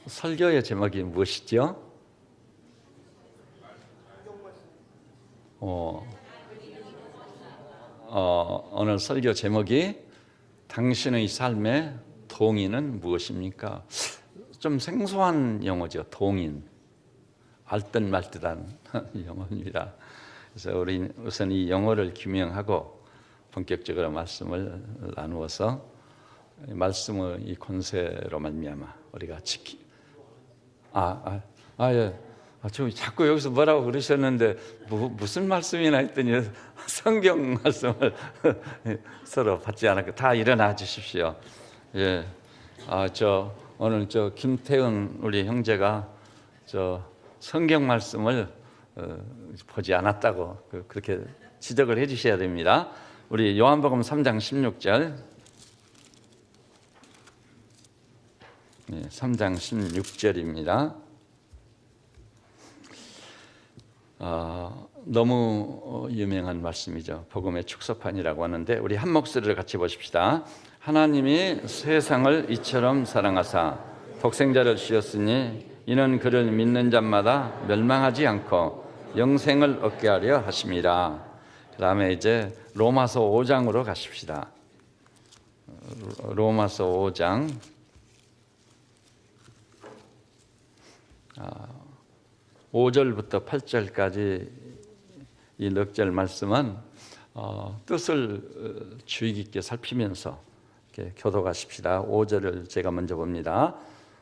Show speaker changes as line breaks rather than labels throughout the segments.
설교의 제목이 무엇이죠? 오늘 설교 제목이 당신의 삶의 동인은 무엇입니까? 좀 생소한 용어죠. 동인. 알듯 말듯한 용어입니다. 그래서 우리 우선 이 용어를 규명하고 본격적으로 말씀을 나누어서 말씀의 이 권세로 말미암아 우리가 예. 저 자꾸 여기서 뭐라고 그러셨는데 무슨 말씀이나 했더니 성경 말씀을 서로 받지 않았고 다 일어나 주십시오. 예. 오늘 김태은 우리 형제가 성경 말씀을 보지 않았다고 그렇게 지적을 해 주셔야 됩니다. 우리 요한복음 3장 16절 3장 16절입니다. 너무 유명한 말씀이죠. 복음의 축소판이라고 하는데 우리 한 목소리를 같이 보십시다. 하나님이 세상을 이처럼 사랑하사 독생자를 주셨으니 이는 그를 믿는 자마다 멸망하지 않고 영생을 얻게 하려 하심이라. 그 다음에 이제 로마서 5장으로 가십시다. 로마서 5장 5절부터 8절까지 이 넉 절 말씀은 뜻을 주의 깊게 살피면서 이렇게 교도하십시다. 5절을 제가 먼저 봅니다.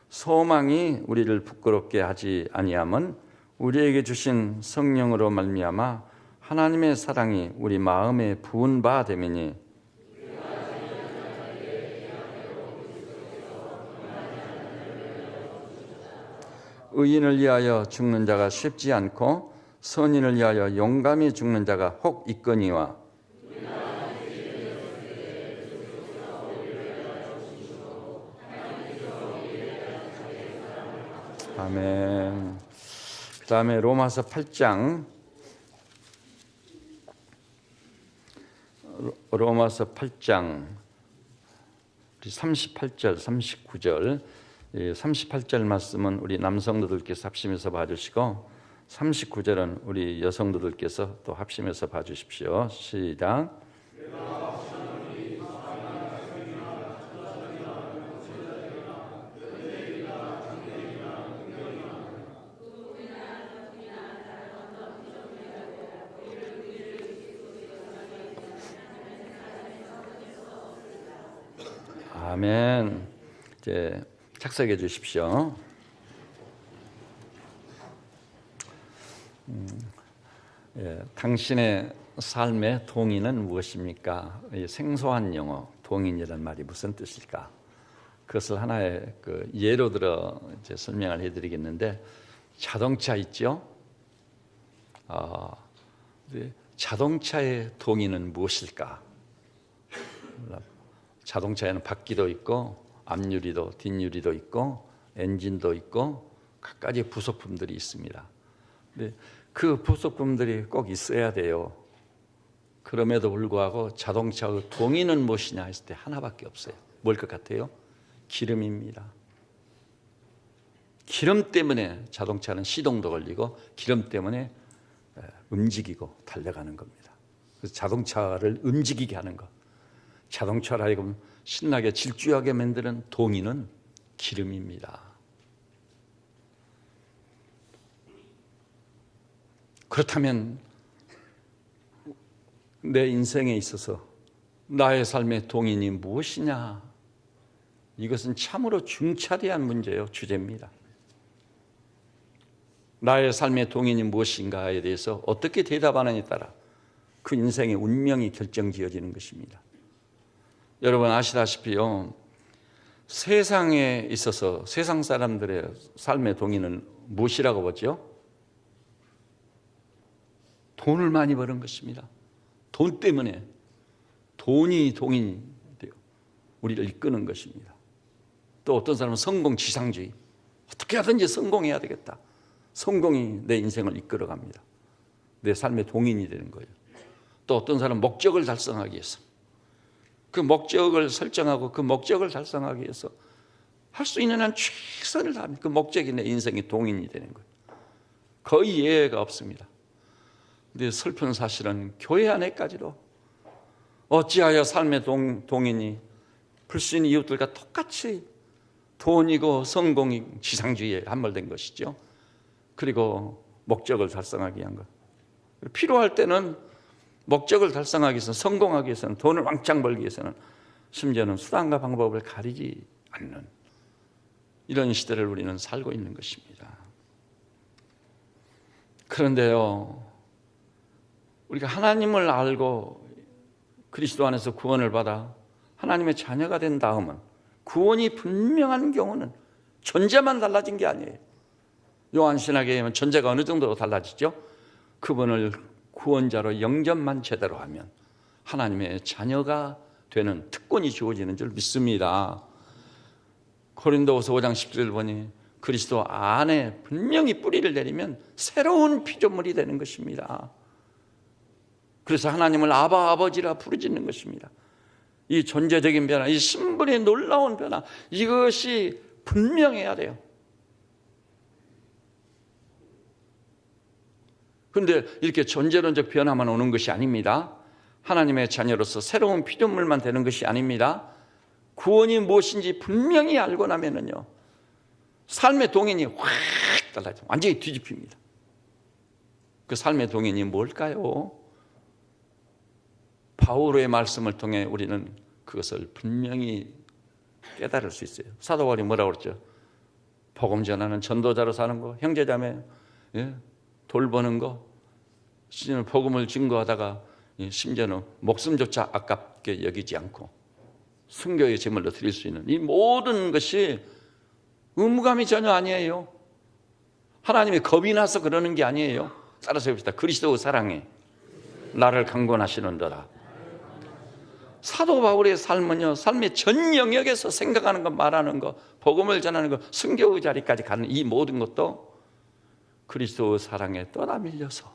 소망이 우리를 부끄럽게 하지 아니함은 우리에게 주신 성령으로 말미암아 하나님의 사랑이 우리 마음에 부은 바 됨이니 의인을 위하여 죽는 자가 쉽지 않고 선인을 위하여 용감히 죽는 자가 혹 있거니와 아멘. 그 다음에 로마서 8장 38절 39절 38절 말씀은 우리 남성들께서 합심해서 봐주시고 39절은 우리 여성들께서 또 합심해서 봐주십시오. 시작. 아멘. 이제 착석해 주십시오. 당신의 삶의 동인은 무엇입니까? 생소한 용어 동인이라는 말이 무슨 뜻일까? 그것을 하나의 예로 들어 이제 설명을 해드리겠는데 자동차 있죠? 자동차의 동인은 무엇일까? 자동차에는 바퀴도 있고 앞유리도 뒷유리도 있고 엔진도 있고 갖가지 부속품들이 있습니다. 근데 그 부속품들이 꼭 있어야 돼요. 그럼에도 불구하고 자동차의 동인은 무엇이냐 했을 때 하나밖에 없어요. 뭘 것 같아요? 기름입니다. 기름 때문에 자동차는 시동도 걸리고 기름 때문에 움직이고 달려가는 겁니다. 그래서 자동차를 움직이게 하는 것, 자동차를 하여금 신나게 질주하게 만드는 동인은 기름입니다. 그렇다면 내 인생에 있어서 나의 삶의 동인이 무엇이냐? 이것은 참으로 중차대한 문제요, 주제입니다. 나의 삶의 동인이 무엇인가에 대해서 어떻게 대답하느냐에 따라 그 인생의 운명이 결정지어지는 것입니다. 여러분 아시다시피요, 세상에 있어서 세상 사람들의 삶의 동인은 무엇이라고 보죠? 돈을 많이 버는 것입니다. 돈 때문에 돈이 동인이 돼요. 우리를 이끄는 것입니다. 또 어떤 사람은 성공지상주의, 어떻게 하든지 성공해야 되겠다. 성공이 내 인생을 이끌어갑니다. 내 삶의 동인이 되는 거예요. 또 어떤 사람은 목적을 달성하기 위해서 그 목적을 설정하고 그 목적을 달성하기 위해서 할 수 있는 한 최선을 다합니다. 그 목적이 내 인생의 동인이 되는 거예요. 거의 예외가 없습니다. 근데 슬픈 사실은 교회 안에까지도 어찌하여 삶의 동인이 불신 이웃들과 똑같이 돈이고 성공이 지상주의에 함몰된 것이죠. 그리고 목적을 달성하기 위한 것. 필요할 때는 목적을 달성하기 위해서는, 성공하기 위해서는, 돈을 왕창 벌기 위해서는 심지어는 수단과 방법을 가리지 않는 이런 시대를 우리는 살고 있는 것입니다. 그런데요, 우리가 하나님을 알고 그리스도 안에서 구원을 받아 하나님의 자녀가 된 다음은, 구원이 분명한 경우는 존재만 달라진 게 아니에요. 요한신학에 의하면 존재가 어느 정도 달라지죠? 그분을 구원자로 영접만 제대로 하면 하나님의 자녀가 되는 특권이 주어지는 줄 믿습니다. 고린도후서 5장 17절 보니 그리스도 안에 분명히 뿌리를 내리면 새로운 피조물이 되는 것입니다. 그래서 하나님을 아바 아버지라 부르짖는 것입니다. 이 존재적인 변화, 이 신분의 놀라운 변화, 이것이 분명해야 돼요. 그런데 이렇게 존재론적 변화만 오는 것이 아닙니다. 하나님의 자녀로서 새로운 피조물만 되는 것이 아닙니다. 구원이 무엇인지 분명히 알고 나면은요, 삶의 동인이 확 달라져요. 완전히 뒤집힙니다. 그 삶의 동인이 뭘까요? 바울의 말씀을 통해 우리는 그것을 분명히 깨달을 수 있어요. 사도 바울이 뭐라고 그랬죠? 복음 전하는 전도자로 사는 거, 형제자매 돌보는 거, 심지어는 복음을 증거하다가 심지어는 목숨조차 아깝게 여기지 않고 순교의 제물로 드릴 수 있는 이 모든 것이 의무감이 전혀 아니에요. 하나님이 겁이 나서 그러는 게 아니에요. 따라서 해봅시다. 그리스도의 사랑에 나를 강권하시는도다. 사도 바울의 삶은요, 삶의 전 영역에서 생각하는 것, 말하는 것, 복음을 전하는 것, 순교의 자리까지 가는 이 모든 것도 그리스도의 사랑에 떠나밀려서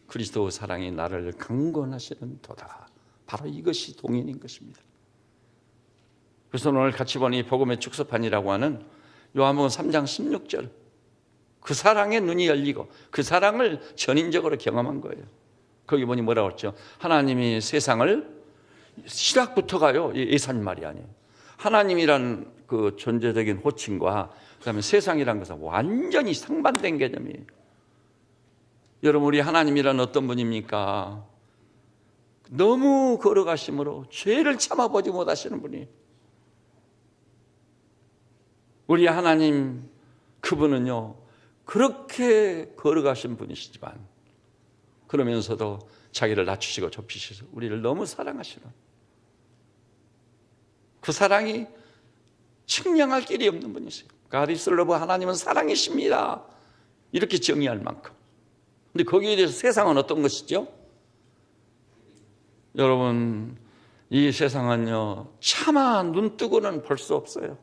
그리스도의 사랑이 나를 강권하시는도다. 바로 이것이 동인인 것입니다. 그래서 오늘 같이 보니 복음의 축소판이라고 하는 요한복음 3장 16절, 그 사랑의 눈이 열리고 그 사랑을 전인적으로 경험한 거예요. 거기 보니 뭐라고 했죠? 하나님이 세상을, 시작부터가요, 예산 말이 아니에요. 하나님이란 그 존재적인 호칭과 그다음에 세상이란 것은 완전히 상반된 개념이에요. 여러분, 우리 하나님이란 어떤 분입니까? 너무 거룩하심으로 죄를 참아보지 못하시는 분이. 우리 하나님, 그분은요, 그렇게 거룩하신 분이시지만 그러면서도 자기를 낮추시고 좁히셔서 우리를 너무 사랑하시는, 그 사랑이 측량할 길이 없는 분이세요. God is love, 하나님은 사랑이십니다. 이렇게 정의할 만큼. 근데 거기에 대해서 세상은 어떤 것이죠? 여러분, 이 세상은요, 차마 눈 뜨고는 볼 수 없어요.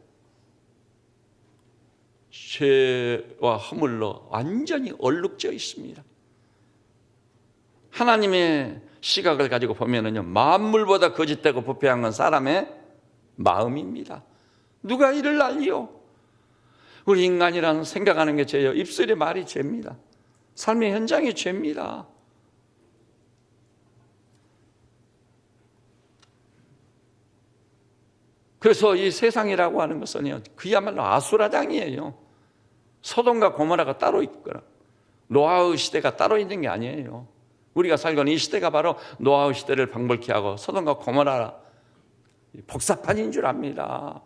죄와 허물로 완전히 얼룩져 있습니다. 하나님의 시각을 가지고 보면은요, 만물보다 거짓되고 부패한 건 사람의 마음입니다. 누가 이를 알리요? 우리 인간이란 생각하는 게 죄예요. 입술의 말이 죄입니다. 삶의 현장이 죄입니다. 그래서 이 세상이라고 하는 것은요, 그야말로 아수라장이에요. 소돔과 고모라가 따로 있거나 노아의 시대가 따로 있는 게 아니에요. 우리가 살고 있는 이 시대가 바로 노아의 시대를 방불케 하고 소돔과 고모라 복사판인 줄 압니다.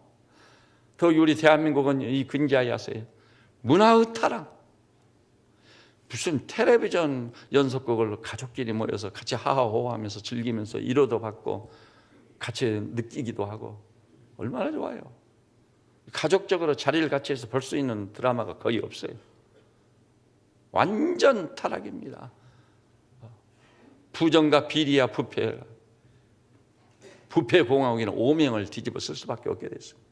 더욱이 우리 대한민국은 이 근자야서에 문화의 타락, 무슨 텔레비전 연속극을 가족끼리 모여서 같이 하하호하면서 즐기면서 위로도 받고 같이 느끼기도 하고 얼마나 좋아요. 가족적으로 자리를 같이 해서 볼 수 있는 드라마가 거의 없어요. 완전 타락입니다. 부정과 비리와 부패공화국에는 오명을 뒤집어 쓸 수밖에 없게 됐습니다.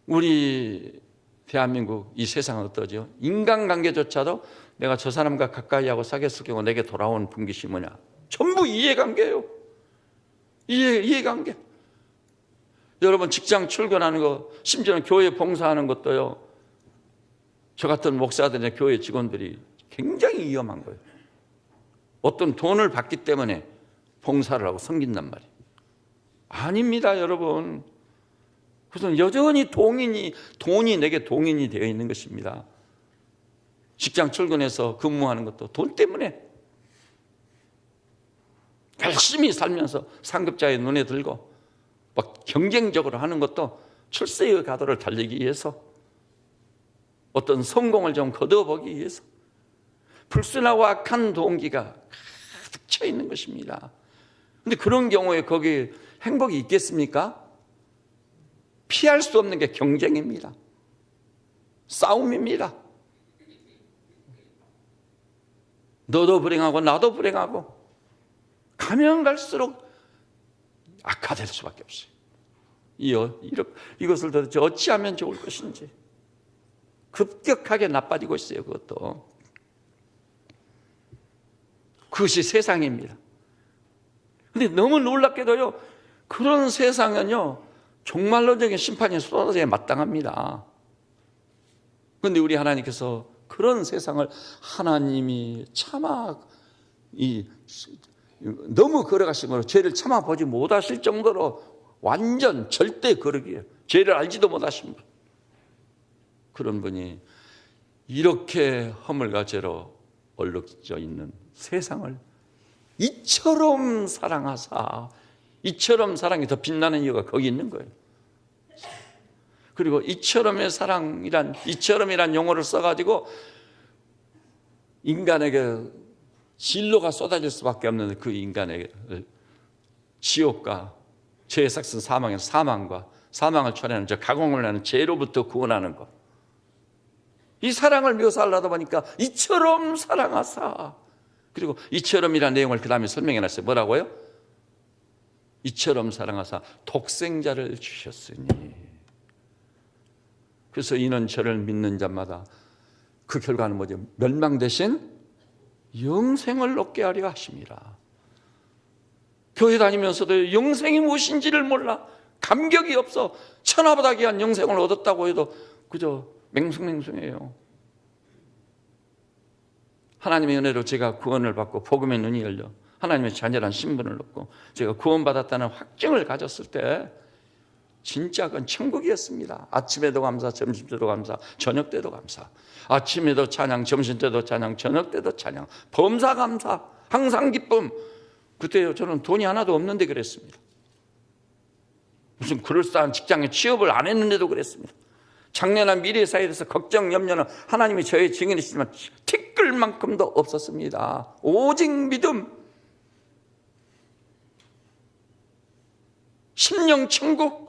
우리 대한민국, 이 세상은 어떠죠? 인간관계조차도 내가 저 사람과 가까이 하고 사귀었을 경우 내게 돌아온 분깃이 뭐냐? 전부 이해관계예요. 이해관계. 여러분 직장 출근하는 거, 심지어는 교회 봉사하는 것도요, 저 같은 목사들이나 교회 직원들이 굉장히 위험한 거예요. 어떤 돈을 받기 때문에 봉사를 하고 섬긴단 말이에요. 아닙니다, 여러분. 그래서 여전히 돈이 내게 동인이 되어 있는 것입니다. 직장 출근해서 근무하는 것도 돈 때문에 열심히 살면서 상급자의 눈에 들고 막 경쟁적으로 하는 것도 출세의 가도를 달리기 위해서, 어떤 성공을 좀 거둬보기 위해서 불순하고 악한 동기가 가득 차 있는 것입니다. 그런데 그런 경우에 거기에 행복이 있겠습니까? 피할 수 없는 게 경쟁입니다. 싸움입니다. 너도 불행하고 나도 불행하고 가면 갈수록 악화될 수밖에 없어요. 이것을 도대체 어찌하면 좋을 것인지 급격하게 나빠지고 있어요. 그것이 세상입니다. 그런데 너무 놀랍게도요, 그런 세상은요 종말론적인 심판이 쏟아져야 마땅합니다. 그런데 우리 하나님께서 그런 세상을 하나님이 차마 너무 걸어가심으로 죄를 참아보지 못하실 정도로 완전 절대 거룩이에요. 죄를 알지도 못하신 분, 그런 분이 이렇게 허물과 죄로 얼룩져 있는 세상을 이처럼 사랑하사, 이처럼 사랑이 더 빛나는 이유가 거기 있는 거예요. 그리고 이처럼의 이처럼이란 용어를 써가지고 인간에게 진로가 쏟아질 수밖에 없는 그 인간에게 지옥과 죄의 삭슨 사망의 사망과 사망을 초래하는 저 가공을 하는 죄로부터 구원하는 것, 이 사랑을 묘사하려다 보니까 이처럼 사랑하사, 그리고 이처럼이라는 내용을 그 다음에 설명해 놨어요. 뭐라고요? 이처럼 사랑하사 독생자를 주셨으니. 그래서 이는 저를 믿는 자마다 그 결과는 뭐죠? 멸망 대신 영생을 얻게 하려 하심이라. 교회 다니면서도 영생이 무엇인지를 몰라, 감격이 없어. 천하보다 귀한 영생을 얻었다고 해도 그저 맹숭맹숭해요. 하나님의 은혜로 제가 구원을 받고 복음의 눈이 열려 하나님의 자녀란 신분을 얻고 제가 구원받았다는 확증을 가졌을 때 진짜 그건 천국이었습니다. 아침에도 감사, 점심 때도 감사, 저녁 때도 감사. 아침에도 찬양, 점심 때도 찬양, 저녁 때도 찬양. 범사 감사, 항상 기쁨. 그때요, 저는 돈이 하나도 없는데 그랬습니다. 무슨 그럴싸한 직장에 취업을 안 했는데도 그랬습니다. 장래나 미래 사이에 대해서 걱정, 염려는 하나님이 저의 증인이시지만 티끌만큼도 없었습니다. 오직 믿음, 심령 천국.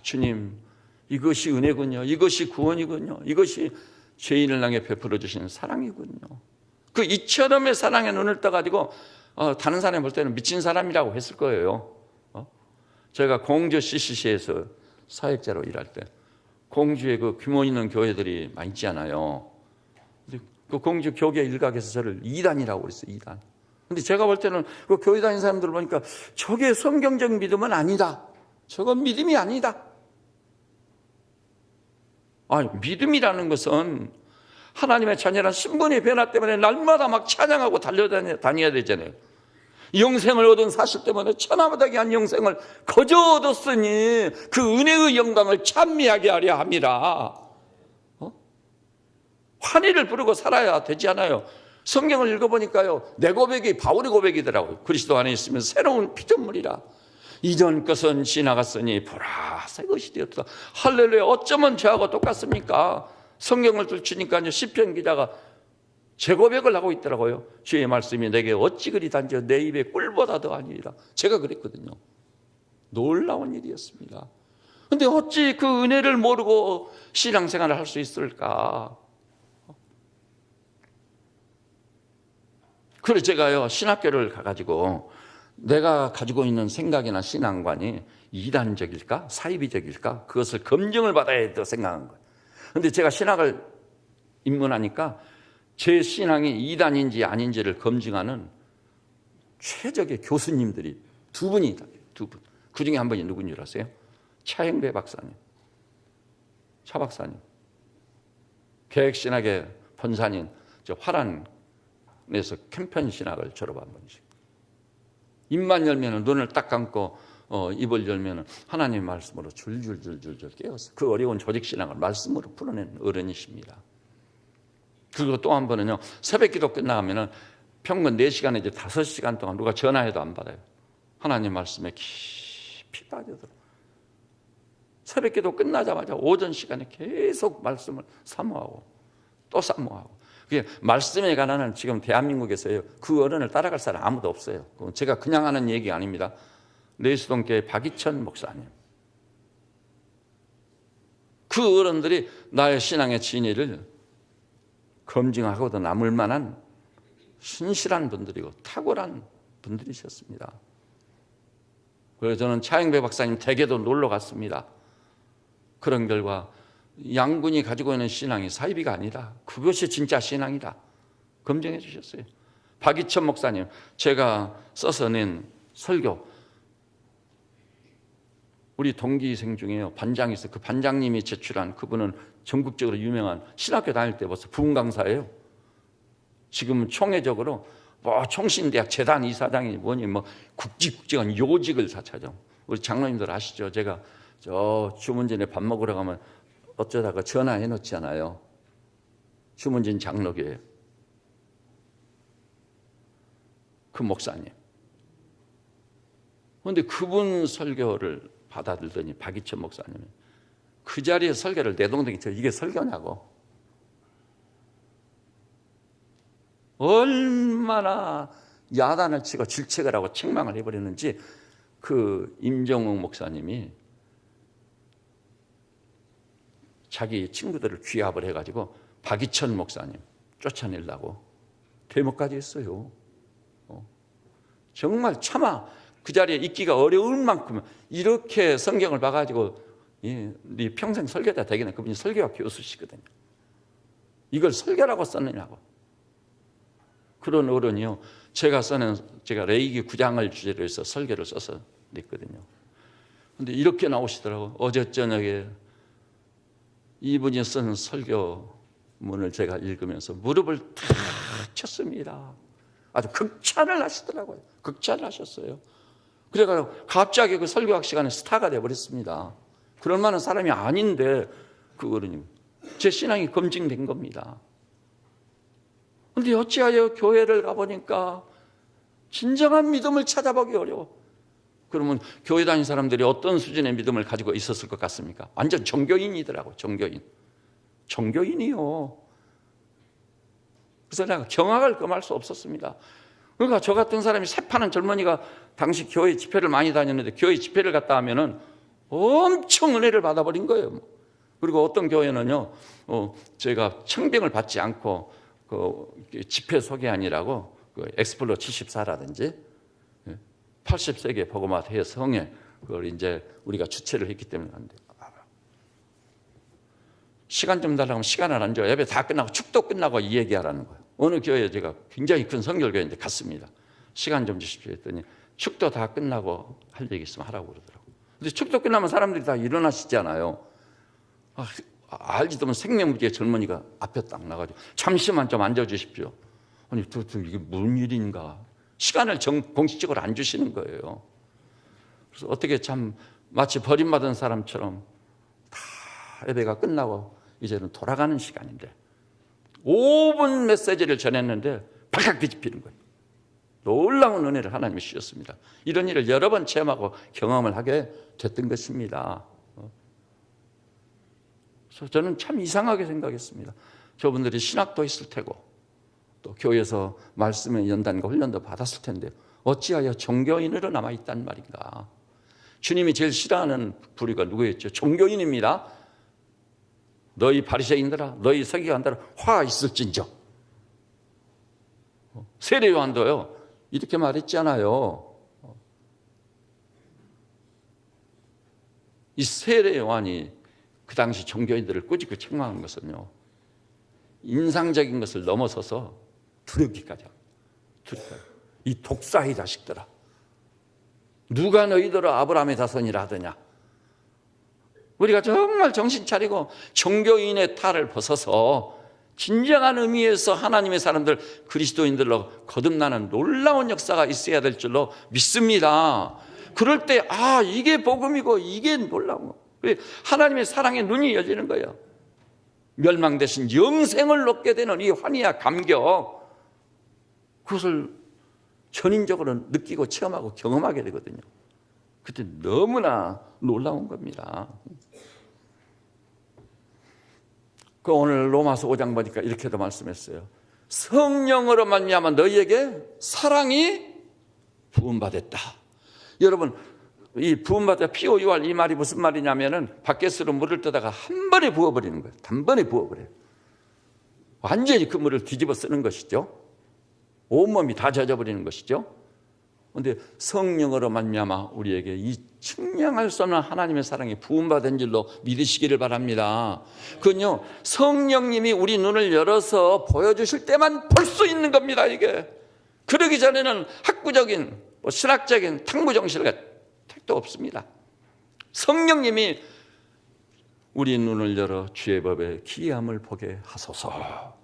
주님, 이것이 은혜군요. 이것이 구원이군요. 이것이 죄인을 향해 베풀어 주시는 사랑이군요. 그 이처럼의 사랑에 눈을 떠가지고 다른 사람이 볼 때는 미친 사람이라고 했을 거예요. 제가 공주 CCC에서 사역자로 일할 때 공주에 그 규모 있는 교회들이 많이 있잖아요. 그 공주 교계 일각에서 저를 이단이라고 그랬어요. 이단. 근데 제가 볼 때는 그 교회 다니는 사람들 보니까 저게 성경적 믿음은 아니다. 저건 믿음이 아니다. 아니, 믿음이라는 것은 하나님의 자녀란 신분의 변화 때문에 날마다 막 찬양하고 달려다녀야 되잖아요. 영생을 얻은 사실 때문에 천하보다 귀한 영생을 거저 얻었으니 그 은혜의 영광을 찬미하게 하려 함이라. 환희를 부르고 살아야 되지 않아요? 성경을 읽어보니까요, 내 고백이 바울의 고백이더라고요. 그리스도 안에 있으면 새로운 피조물이라. 이전 것은 지나갔으니 보라 새 것이 되었다. 할렐루야. 어쩌면 저하고 똑같습니까? 성경을 들추니까요, 시편 기자가 제 고백을 하고 있더라고요. 주의 말씀이 내게 어찌 그리 단지 내 입에 꿀보다 더 아니라. 제가 그랬거든요. 놀라운 일이었습니다. 그런데 어찌 그 은혜를 모르고 신앙생활을 할 수 있을까? 그래서 제가요, 신학교를 가가지고 내가 가지고 있는 생각이나 신앙관이 이단적일까? 사이비적일까? 그것을 검증을 받아야 된다고 생각한 거예요. 그런데 제가 신학을 입문하니까 제 신앙이 이단인지 아닌지를 검증하는 최적의 교수님들이 두 분이 있다. 두 분. 그 중에 한 분이 누군 줄 아세요? 차영배 박사님, 차 박사님. 계획신학의 본산인 저 화란에서 캠편신학을 졸업한 분이시고, 입만 열면 눈을 딱 감고 입을 열면 하나님의 말씀으로 줄줄줄줄줄 깨웠어요. 그 어려운 조직신학을 말씀으로 풀어낸 어른이십니다. 그리고 또 한 번은요, 새벽기도 끝나면 평균 4시간에 이제 5시간 동안 누가 전화해도 안 받아요. 하나님 말씀에 깊이 빠져들어. 새벽기도 끝나자마자 오전 시간에 계속 말씀을 사모하고 또 사모하고. 그게 말씀에 관한 지금 대한민국에서요, 그 어른을 따라갈 사람 아무도 없어요. 제가 그냥 하는 얘기가 아닙니다. 내수동교회 박이천 목사님, 그 어른들이 나의 신앙의 진위를 검증하고도 남을 만한 신실한 분들이고 탁월한 분들이셨습니다. 그래서 저는 차영배 박사님 댁에도 놀러 갔습니다. 그런 결과 양군이 가지고 있는 신앙이 사이비가 아니다, 그것이 진짜 신앙이다 검증해 주셨어요. 박이천 목사님, 제가 써서 낸 설교, 우리 동기생 중에요, 반장이 있어요. 그 반장님이 제출한, 그분은 전국적으로 유명한 신학교 다닐 때 벌써 부흥 강사예요. 지금은 총회적으로 뭐 총신대학 재단 이사장이 뭐니 뭐 국직한 요직을 다 차죠. 우리 장로님들 아시죠? 제가 저 주문진에 밥 먹으러 가면 어쩌다가 전화해 놓잖아요. 주문진 장로교회 그 목사님. 그런데 그분 설교를 받아들더니 박이천 목사님이 그 자리에 설교를 내동댕이 쳐. 이게 설교냐고. 얼마나 야단을 치고 질책을 하고 책망을 해버리는지 그 임정욱 목사님이 자기 친구들을 귀합을 해가지고 박이천 목사님 쫓아내려고 대목까지 했어요. 정말 차마 그 자리에 있기가 어려울 만큼 이렇게 성경을 봐가지고 네 평생 설교자 되겠네. 그분이 설교학 교수시거든요. 이걸 설교라고 썼느냐고. 그런 어른이요, 제가 레위기 9장을 주제로 해서 설교를 써서 냈거든요. 그런데 이렇게 나오시더라고. 어제 저녁에 이분이 쓴 설교문을 제가 읽으면서 무릎을 탁 쳤습니다. 아주 극찬을 하시더라고요. 극찬을 하셨어요. 그래가지고 갑자기 그 설교학 시간에 스타가 돼버렸습니다. 그럴 만한 사람이 아닌데 그 어른이 제 신앙이 검증된 겁니다. 그런데 어찌하여 교회를 가보니까 진정한 믿음을 찾아보기 어려워. 그러면 교회 다닌 사람들이 어떤 수준의 믿음을 가지고 있었을 것 같습니까? 완전 종교인이더라고. 종교인이요. 그래서 내가 경악을 금할 수 없었습니다. 그러니까 저 같은 사람이 새파는 젊은이가 당시 교회 집회를 많이 다녔는데 교회 집회를 갔다 하면은 엄청 은혜를 받아버린 거예요. 그리고 어떤 교회는요, 제가 청빙을 받지 않고 그 집회 소개하느라고 그 엑스플로 74라든지 80세기 복음화 대성회 그걸 이제 우리가 주최를 했기 때문에 안 돼. 시간 좀 달라고 하면 시간을 안 줘요. 예배 다 끝나고 축도 끝나고 이 얘기하라는 거예요. 어느 교회에 제가 굉장히 큰 선결교회인데 갔습니다. 시간 좀 주십시오 했더니 축도 다 끝나고 할 얘기 있으면 하라고 그러더라고요. 근데 축도 끝나면 사람들이 다 일어나시잖아요. 알지도 못한 생명무지의 젊은이가 앞에 딱 나가지고 잠시만 좀 앉아주십시오. 아니 이게 무슨 일인가. 시간을 공식적으로 안 주시는 거예요. 그래서 어떻게 참 마치 버림받은 사람처럼 다 예배가 끝나고 이제는 돌아가는 시간인데 5분 메시지를 전했는데 발칵 뒤집히는 거예요. 놀라운 은혜를 하나님이 주셨습니다. 이런 일을 여러 번 체험하고 경험을 하게 됐던 것입니다. 그래서 저는 참 이상하게 생각했습니다. 저분들이 신학도 있을 테고 또 교회에서 말씀의 연단과 훈련도 받았을 텐데 어찌하여 종교인으로 남아있단 말인가. 주님이 제일 싫어하는 부류가 누구였죠? 종교인입니다. 너희 바리새인들아, 너희 서기관들아, 화 있을진저. 세례 요한도요 이렇게 말했잖아요. 이 세례 요한이 그 당시 종교인들을 꾸짖고 책망한 것은요, 인상적인 것을 넘어서서 두렵기까지 합니다. 이 독사의 자식들아, 누가 너희들을 아브라함의 자손이라 하더냐. 우리가 정말 정신 차리고 종교인의 탈을 벗어서 진정한 의미에서 하나님의 사람들, 그리스도인들로 거듭나는 놀라운 역사가 있어야 될 줄로 믿습니다. 그럴 때 이게 복음이고 이게 놀라운 거. 하나님의 사랑의 눈이 열리는 거예요. 멸망 대신 영생을 얻게 되는 이 환희와 감격, 그것을 전인적으로 느끼고 체험하고 경험하게 되거든요. 그때 너무나 놀라운 겁니다. 그 오늘 로마서 5장 보니까 이렇게도 말씀했어요. 성령으로 말미암아 너희에게 사랑이 부음받았다. 여러분, 이 부음받아 POUR 이 말이 무슨 말이냐면은 바켓으로 물을 떠다가 한 번에 부어버리는 거예요. 단번에 부어버려요. 완전히 그 물을 뒤집어 쓰는 것이죠. 온몸이 다 젖어버리는 것이죠. 그런데 성령으로 말미암아 우리에게 이 측량할 수 없는 하나님의 사랑이 부음받은 줄로 믿으시기를 바랍니다. 그건요, 성령님이 우리 눈을 열어서 보여주실 때만 볼 수 있는 겁니다. 이게 그러기 전에는 학구적인 신학적인 탕구 정신과 택도 없습니다. 성령님이 우리 눈을 열어 주의 법의 기이함을 보게 하소서.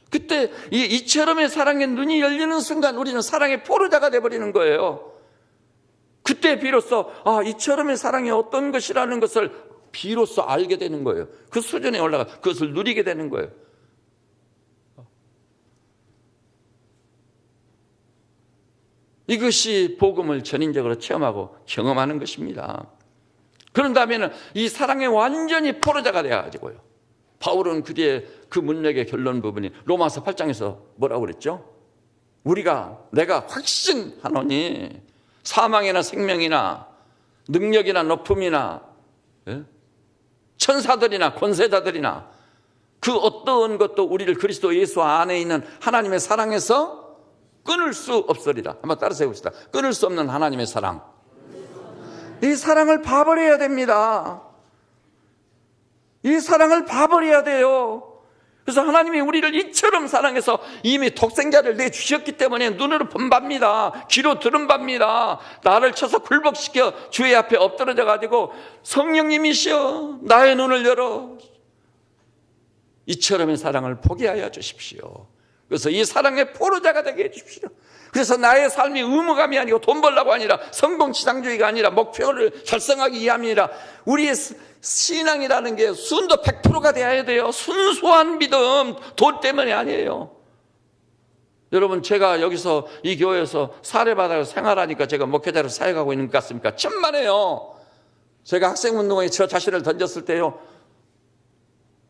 그때 이처럼의 사랑의 눈이 열리는 순간 우리는 사랑의 포로자가 되어버리는 거예요. 그때 비로소 이처럼의 사랑이 어떤 것이라는 것을 비로소 알게 되는 거예요. 그 수준에 올라가 그것을 누리게 되는 거예요. 이것이 복음을 전인적으로 체험하고 경험하는 것입니다. 그런다면 이 사랑에 완전히 포로자가 되어가지고요. 바울은 그 뒤에 그 문맥의 결론 부분이 로마서 8장에서 뭐라고 그랬죠? 내가 확신하노니 사망이나 생명이나 능력이나 높음이나 천사들이나 권세자들이나 그 어떤 것도 우리를 그리스도 예수 안에 있는 하나님의 사랑에서 끊을 수 없으리라. 한번 따라서 해봅시다. 끊을 수 없는 하나님의 사랑. 이 사랑을 봐버려야 됩니다. 이 사랑을 봐버려야 돼요. 그래서 하나님이 우리를 이처럼 사랑해서 이미 독생자를 내주셨기 때문에 눈으로 본 바입니다. 귀로 들은 바입니다. 나를 쳐서 굴복시켜 주의 앞에 엎드러져 가지고 성령님이시여 나의 눈을 열어 이처럼의 사랑을 보게 하여 주십시오. 그래서 이 사랑의 포로자가 되게 해주십시오. 그래서 나의 삶이 의무감이 아니고 돈 벌려고 아니라 성공지상주의가 아니라 목표를 달성하기 위함이라 우리의 신앙이라는 게 순도 100%가 되어야 돼요. 순수한 믿음, 돈 때문에 아니에요. 여러분, 제가 여기서 이 교회에서 사례받아서 생활하니까 제가 목회자로 사역하고 있는 것 같습니까? 천만에요. 제가 학생운동에 저 자신을 던졌을 때요,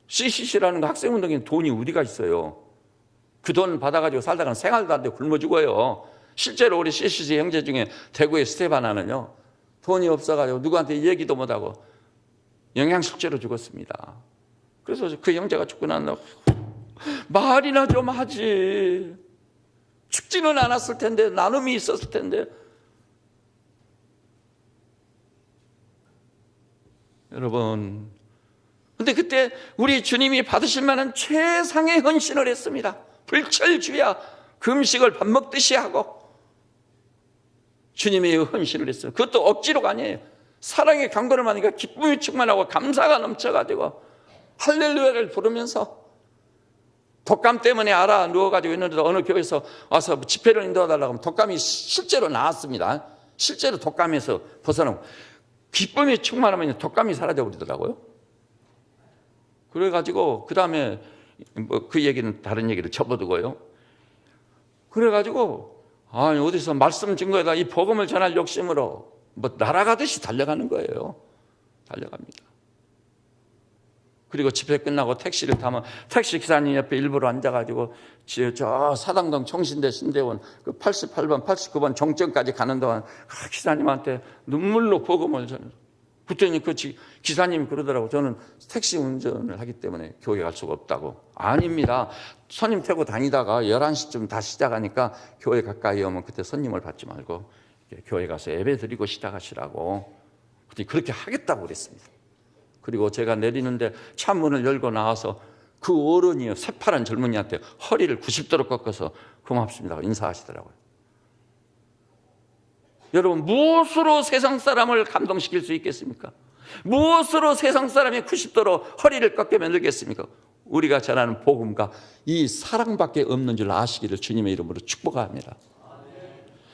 CCC라는 거 학생운동에 돈이 어디가 있어요. 그 돈 받아가지고 살다가는 생활도 안 되고 굶어 죽어요. 실제로 우리 CCC 형제 중에 대구의 스테바나는요, 돈이 없어가지고 누구한테 얘기도 못하고 영양실조로 죽었습니다. 그래서 그 형제가 죽고 난 날 말이나 좀 하지. 죽지는 않았을 텐데, 나눔이 있었을 텐데. 여러분, 근데 그때 우리 주님이 받으실 만한 최상의 헌신을 했습니다. 불철주야 금식을 밥 먹듯이 하고 주님의 헌신을 했어요. 그것도 억지로가 아니에요. 사랑의 강건을 받으니까 기쁨이 충만하고 감사가 넘쳐가지고 할렐루야를 부르면서 독감 때문에 알아 누워가지고 있는데도 어느 교회에서 와서 집회를 인도해달라고 하면 독감이 실제로 나았습니다. 실제로 독감에서 벗어나고 기쁨이 충만하면 독감이 사라져버리더라고요. 그래가지고 그 다음에 그 얘기는 다른 얘기를 접어두고요. 그래가지고 어디서 말씀 증거에다 이 복음을 전할 욕심으로 날아가듯이 달려가는 거예요. 달려갑니다. 그리고 집회 끝나고 택시를 타면 택시 기사님 옆에 일부러 앉아가지고 저 사당동 총신대 신대원 그 88번 89번 종점까지 가는 동안 기사님한테 눈물로 복음을 전해요. 그랬더니 그 기사님이 그러더라고. 저는 택시 운전을 하기 때문에 교회 갈 수가 없다고. 아닙니다. 손님 태고 다니다가 11시쯤 다시 시작하니까 교회 가까이 오면 그때 손님을 받지 말고 교회 가서 예배 드리고 시작하시라고. 그렇게 하겠다고 그랬습니다. 그리고 제가 내리는데 창문을 열고 나와서 그 어른이요, 새파란 젊은이한테 허리를 90도로 꺾어서 고맙습니다 인사하시더라고요. 여러분, 무엇으로 세상 사람을 감동시킬 수 있겠습니까? 무엇으로 세상 사람이 90도로 허리를 꺾게 만들겠습니까? 우리가 전하는 복음과 이 사랑밖에 없는 줄 아시기를 주님의 이름으로 축복합니다.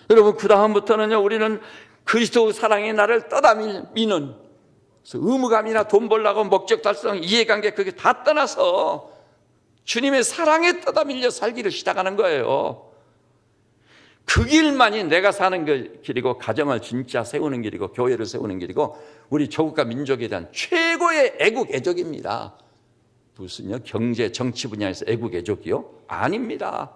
여러분, 그 다음부터는요, 우리는 그리스도 사랑이 나를 떠다미는 의무감이나 돈 벌라고 목적 달성, 이해관계 그게 다 떠나서 주님의 사랑에 떠다밀려 살기를 시작하는 거예요. 그 길만이 내가 사는 길이고, 가정을 진짜 세우는 길이고, 교회를 세우는 길이고, 우리 조국과 민족에 대한 최고의 애국 애족입니다. 무슨요? 경제, 정치 분야에서 애국 애족이요? 아닙니다.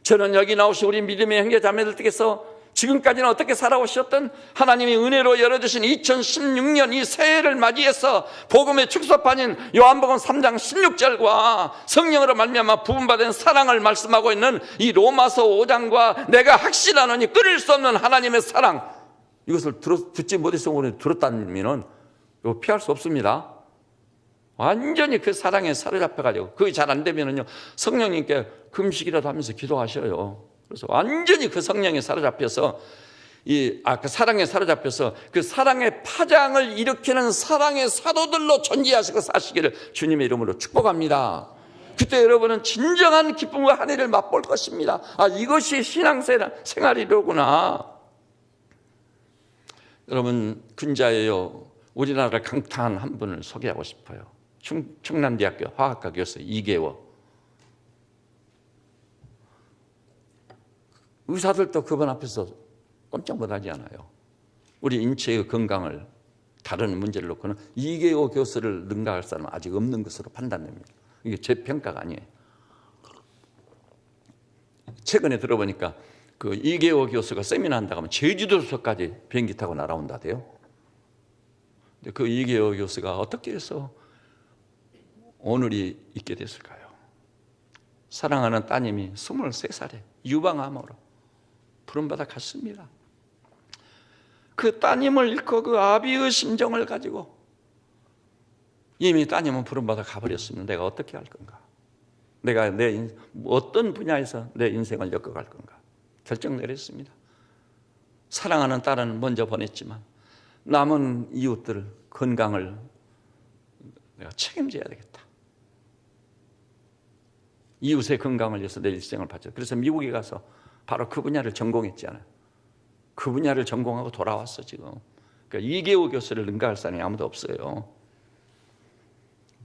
저는 여기 나오신 우리 믿음의 형제 자매들께서 지금까지는 어떻게 살아오셨던 하나님이 은혜로 열어주신 2016년 이 새해를 맞이해서 복음의 축소판인 요한복음 3장 16절과 성령으로 말미암아 부음받은 사랑을 말씀하고 있는 이 로마서 5장과 내가 확신하노니 끊을 수 없는 하나님의 사랑, 이것을 듣지 못해서 오늘 들었다면 이거 피할 수 없습니다. 완전히 그 사랑에 사로잡혀가지고 그게 잘 안 되면은요, 성령님께 금식이라도 하면서 기도하셔요. 그래서 완전히 그 성령에 사로잡혀서 그 사랑에 사로잡혀서 그 사랑의 파장을 일으키는 사랑의 사도들로 존재하시고 사시기를 주님의 이름으로 축복합니다. 그때 여러분은 진정한 기쁨과 한혜를 맛볼 것입니다. 이것이 신앙생활이로구나. 여러분, 근자예요. 우리나라를 강타한 한 분을 소개하고 싶어요. 충남대학교 화학과 교수 이계호. 의사들도 그분 앞에서 꼼짝 못하지 않아요. 우리 인체의 건강을 다루는 문제를 놓고는 이계호 교수를 능가할 사람은 아직 없는 것으로 판단됩니다. 이게 제 평가가 아니에요. 최근에 들어보니까 그 이계호 교수가 세미나 한다고 하면 제주도서까지 비행기 타고 날아온다대요. 근데 그 이계호 교수가 어떻게 해서 오늘이 있게 됐을까요? 사랑하는 따님이 23살에 유방암으로 부름받아 갔습니다. 그 따님을 잃고 그 아비의 심정을 가지고 이미 따님은 부름받아 가버렸으면 내가 어떻게 할 건가? 내가 어떤 분야에서 내 인생을 엮어갈 건가? 결정 내렸습니다. 사랑하는 딸은 먼저 보냈지만 남은 이웃들 건강을 내가 책임져야 되겠다. 이웃의 건강을 위해서 내 일생을 바쳐. 그래서 미국에 가서 바로 그 분야를 전공했잖아요. 그 분야를 전공하고 돌아왔어 지금. 그러니까 이계호 교수를 능가할 사람이 아무도 없어요.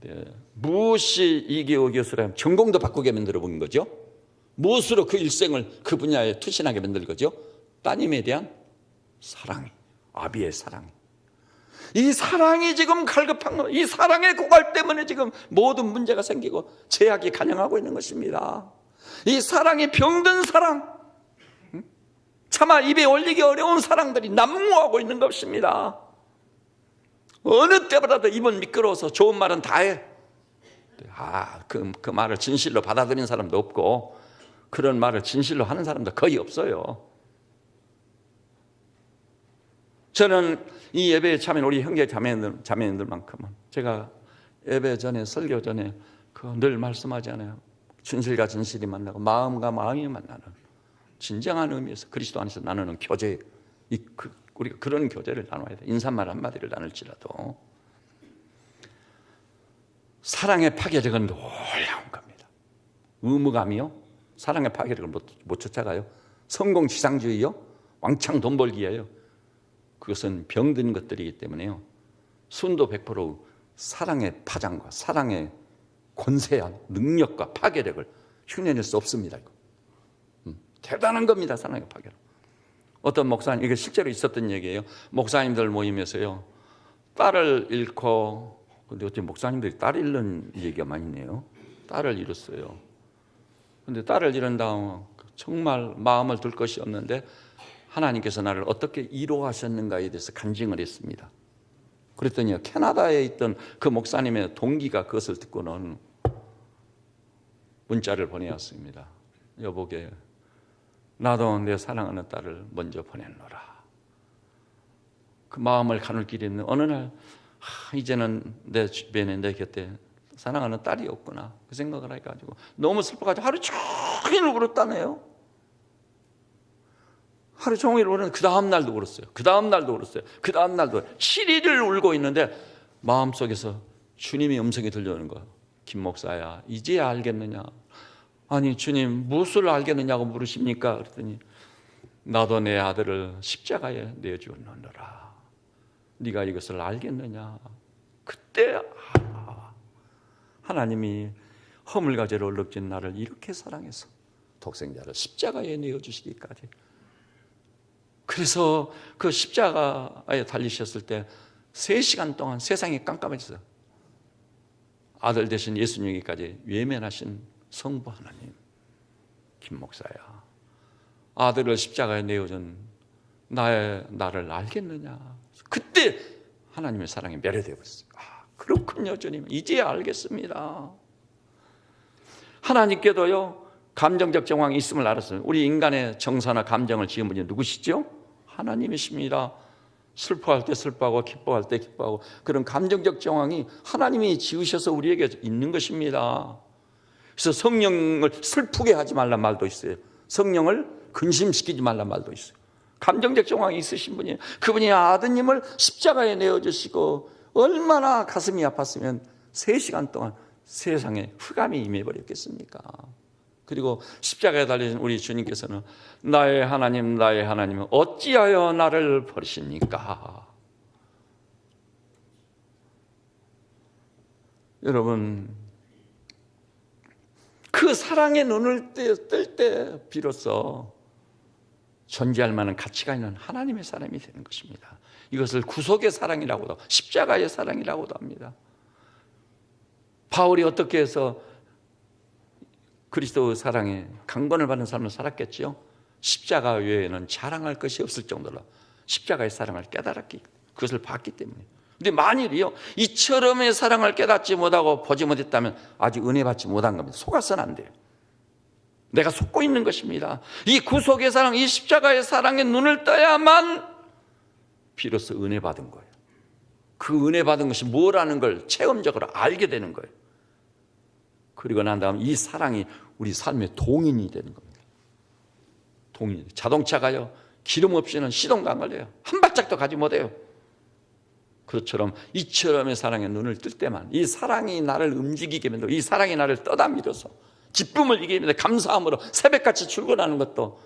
네. 무엇이 이계호 교수라면 전공도 바꾸게 만들어 본 거죠. 무엇으로 그 일생을 그 분야에 투신하게 만들 거죠? 따님에 대한 사랑이, 아비의 사랑이. 이 사랑이 지금 갈급한 거, 이 사랑의 고갈 때문에 지금 모든 문제가 생기고 제약이 간영하고 있는 것입니다. 이 사랑이 병든 사랑, 차마 입에 올리기 어려운 사랑들이 난무하고 있는 것입니다. 어느 때보다도 입은 미끄러워서 좋은 말은 다 해. 그 말을 진실로 받아들인 사람도 없고 그런 말을 진실로 하는 사람도 거의 없어요. 저는 이 예배에 참여한 우리 형제 자매님들만큼은 제가 예배 전에 설교 전에 늘 말씀하잖아요. 진실과 진실이 만나고 마음과 마음이 만나는 진정한 의미에서 그리스도 안에서 나누는 교제, 우리가 그런 교제를 나눠야 돼. 인사말 한마디를 나눌지라도 사랑의 파괴력은 놀라운 겁니다. 의무감이요, 사랑의 파괴력을 못 쫓아가요. 성공지상주의요, 왕창 돈 벌기예요. 그것은 병든 것들이기 때문에요. 순도 100% 사랑의 파장과 사랑의 권세와 능력과 파괴력을 흉내낼 수 없습니다. 대단한 겁니다. 사랑의 파괴력. 어떤 목사님, 이게 실제로 있었던 얘기예요. 목사님들 모임에서요, 딸을 잃고, 근데 어째 목사님들이 딸 잃는 얘기가 많이 있네요. 딸을 잃었어요. 근데 딸을 잃은 다음 정말 마음을 둘 것이 없는데 하나님께서 나를 어떻게 위로하셨는가에 대해서 간증을 했습니다. 그랬더니 캐나다에 있던 그 목사님의 동기가 그것을 듣고는 문자를 보내왔습니다. 여보게, 나도 내 사랑하는 딸을 먼저 보냈노라. 그 마음을 가눌 길이 있는 어느 날 이제는 내 주변에 내 곁에 사랑하는 딸이 없구나 그 생각을 해가지고 너무 슬퍼가지고 하루 종일 울었다네요. 하루 종일 울었는데 그 다음 날도 울었어요. 그 다음 날도 울었어요. 그 다음 날도 7일을 울고 있는데 마음속에서 주님의 음성이 들려오는 거예요. 김 목사야, 이제야 알겠느냐? 아니 주님, 무엇을 알겠느냐고 물으십니까? 그랬더니 나도 내 아들을 십자가에 내주었느니라. 네가 이것을 알겠느냐? 그때 하나님이 허물과제로 얼룩진 나를 이렇게 사랑해서 독생자를 십자가에 내어주시기까지. 그래서 그 십자가에 달리셨을 때 3시간 동안 세상이 깜깜해졌어요. 아들 되신 예수님께까지 외면하신 성부 하나님, 김 목사야, 아들을 십자가에 내어준 나를 알겠느냐? 그때 하나님의 사랑이 멸해되어 버렸어요. 그렇군요 주님, 이제야 알겠습니다. 하나님께도요 감정적 정황이 있음을 알았어요. 우리 인간의 정서나 감정을 지은 분이 누구시죠? 하나님이십니다. 슬퍼할 때 슬퍼하고 기뻐할 때 기뻐하고 그런 감정적 정황이 하나님이 지으셔서 우리에게 있는 것입니다. 그래서 성령을 슬프게 하지 말란 말도 있어요. 성령을 근심시키지 말란 말도 있어요. 감정적 정황이 있으신 분이에요. 그분이 아드님을 십자가에 내어주시고 얼마나 가슴이 아팠으면 3시간 동안 세상에 흑암이 임해버렸겠습니까? 그리고 십자가에 달리신 우리 주님께서는 나의 하나님, 나의 하나님, 어찌하여 나를 버리십니까? 여러분, 그 사랑의 눈을 뜰 때 비로소 존재할 만한 가치가 있는 하나님의 사람이 되는 것입니다. 이것을 구속의 사랑이라고도, 십자가의 사랑이라고도 합니다. 바울이 어떻게 해서 그리스도의 사랑에 강권을 받는 삶을 살았겠지요? 십자가 외에는 자랑할 것이 없을 정도로 십자가의 사랑을 깨달았기, 그것을 봤기 때문에. 근데 만일이요, 이처럼의 사랑을 깨닫지 못하고 보지 못했다면 아직 은혜 받지 못한 겁니다. 속아서는 안 돼요. 내가 속고 있는 것입니다. 이 구속의 사랑, 이 십자가의 사랑에 눈을 떠야만 비로소 은혜 받은 거예요. 그 은혜 받은 것이 뭐라는 걸 체험적으로 알게 되는 거예요. 그리고 난 다음 이 사랑이 우리 삶의 동인이 되는 겁니다. 동인. 자동차가요, 기름 없이는 시동도 안 걸려요. 한 발짝도 가지 못해요. 그것처럼 이처럼의 사랑에 눈을 뜰 때만 이 사랑이 나를 움직이게 만들고 이 사랑이 나를 떠다밀어서 기쁨을 이기게 돼 감사함으로 새벽같이 출근하는 것도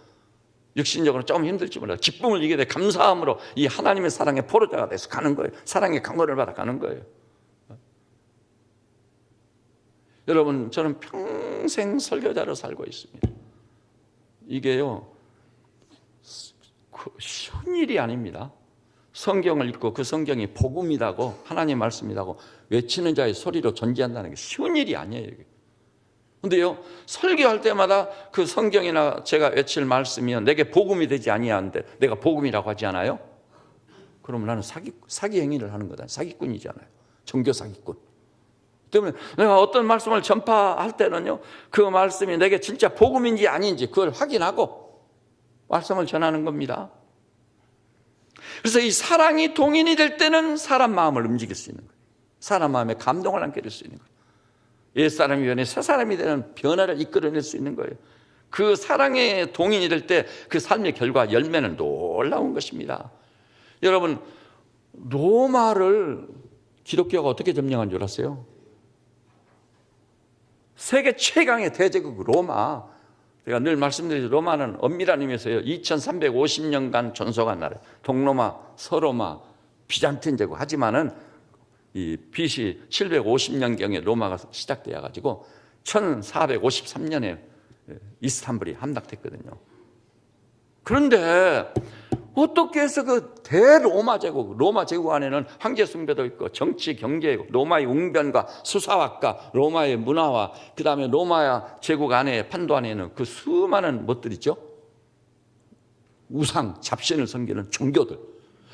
육신적으로 조금 힘들지 몰라도 기쁨을 이기게 돼 감사함으로 이 하나님의 사랑의 포로자가 돼서 가는 거예요. 사랑의 강권을 받아 가는 거예요. 여러분, 저는 평생 설교자로 살고 있습니다. 이게요, 쉬운 일이 아닙니다. 성경을 읽고 그 성경이 복음이라고, 하나님 말씀이라고 외치는 자의 소리로 존재한다는 게 쉬운 일이 아니에요. 그런데요, 설교할 때마다 그 성경이나 제가 외칠 말씀이요, 내게 복음이 되지 아니하는데 내가 복음이라고 하지 않아요? 그러면 나는 사기 행위를 하는 거다. 사기꾼이잖아요. 종교 사기꾼. 때문에 내가 어떤 말씀을 전파할 때는요, 그 말씀이 내게 진짜 복음인지 아닌지 그걸 확인하고 말씀을 전하는 겁니다. 그래서 이 사랑이 동인이 될 때는 사람 마음을 움직일 수 있는 거예요. 사람 마음에 감동을 안겨줄 수 있는 거예요. 옛사람이 변해 새 사람이 되는 변화를 이끌어낼 수 있는 거예요. 그 사랑의 동인이 될 때 그 삶의 결과 열매는 놀라운 것입니다. 여러분, 로마를 기독교가 어떻게 점령한 줄 아세요? 세계 최강의 대제국 로마. 제가 늘 말씀드리죠. 로마는 엄밀한 의미에서요, 2350년간 존속한 나라. 동로마, 서로마, 비잔틴 제국. 하지만은 이 BC 750년경에 로마가 시작되어 가지고 1453년에 이스탄불이 함락됐거든요. 그런데 어떻게 해서 그 대로마 제국, 로마 제국 안에는 황제 숭배도 있고 정치, 경제, 로마의 웅변과 수사학과, 로마의 문화와 그 다음에 로마 제국 안에 판도 안에는 그 수많은 것들이 있죠. 우상, 잡신을 섬기는 종교들.